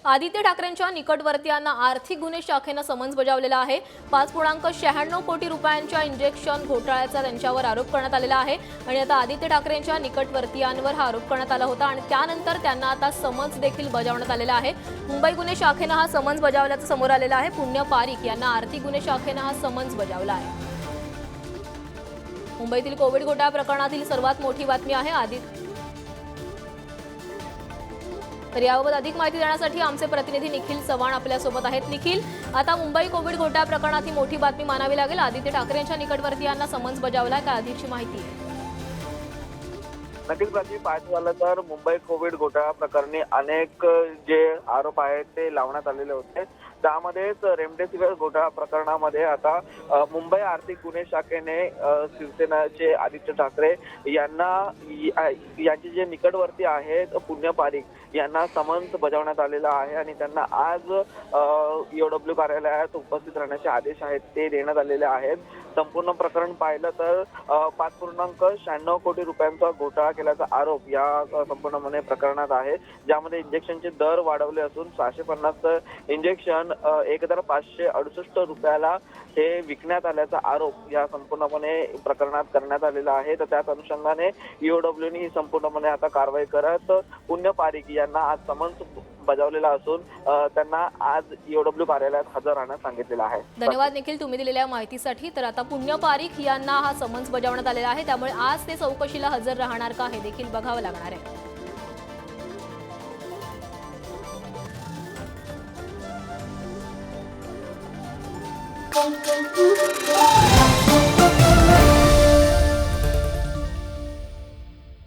आदित्य ठाकरेंच्या निकटवर्तीयांना आर्थिक गुन्हे शाखेनं समन्स बजावलेला आहे। 5.96 कोटी रुपयांच्या इंजेक्शन घोटाळ्याचा त्यांच्यावर आरोप करण्यात आलेला आहे आणि आता आदित्य ठाकरेंच्या निकटवर्तीयांवर हा आरोप करण्यात आला होता आणि त्यानंतर त्यांना आता समन्स देखील बजावण्यात आलेला आहे। मुंबई गुन्हे शाखेनं हा समन्स बजावल्याचं समोर आलेलं आहे। पुण्य पारीख यांना आर्थिक गुन्हे शाखेनं हा समन्स बजावला आहे। मुंबईतील कोविड घोटाळा प्रकरणातील सर्वात मोठी बातमी आहे तर याबाबत अधिक माहिती देण्यासाठी आमचे प्रतिनिधी निखिल चव्हाण आपल्यासोबत आहेत। निखिल, आता मुंबई कोविड घोटाळा प्रकरणात ही मोठी बातमी मानावी लागेल। आदित्य ठाकरेंच्या निकटवर्तीयांना समन्स बजावला, काय अधिकची माहिती आहे? नक्कीच प्राची, पाहायचं झालं तर मुंबई कोविड घोटाळा प्रकरणी अनेक जे आरोप आहेत ते लावण्यात आलेले होते। त्यामध्येच रेमडेसिवीर घोटाळा प्रकरणामध्ये आता मुंबई आर्थिक गुन्हे शाखेने शिवसेनेचे आदित्य ठाकरे यांचे जे निकटवर्ती आहेत पुण्य पारीख यांना समन्स बजावण्यात आलेला आहे आणि त्यांना आज ईओडब्ल्यू कार्यालयात उपस्थित राहण्याचे आदेश आहेत ते देण्यात आलेले आहेत। संपूर्ण प्रकरण पाहिलं तर 5.96 कोटी रुपयांचा घोटाळा केल्याचा आरोप या संपूर्णपणे प्रकरणात आहे, ज्यामध्ये इंजेक्शनचे दर वाढवले असून 650 इंजेक्शन 1568 रुपयाला हे विकण्यात आल्याचा आरोप या संपूर्णपणे प्रकरणात करण्यात आलेला आहे। तर त्याच अनुषंगाने ईओडब्ल्यूने ही संपूर्णपणे आता कारवाई करत पुण्य पारीख यांना आज समन्स बजावलेला असून त्यांना आज ईओडब्ल्यू कार्यालयात हजर राहण्यास सांगितलेलं आहे। धन्यवाद निखिल, तुम्ही दिलेल्या माहितीसाठी। तर आता पुण्य पारीख यांना हा समन्स बजावण्यात आलेला आहे, त्यामुळे आज ते चौकशीला हजर राहणार का हे देखील बघावं लागणार आहे।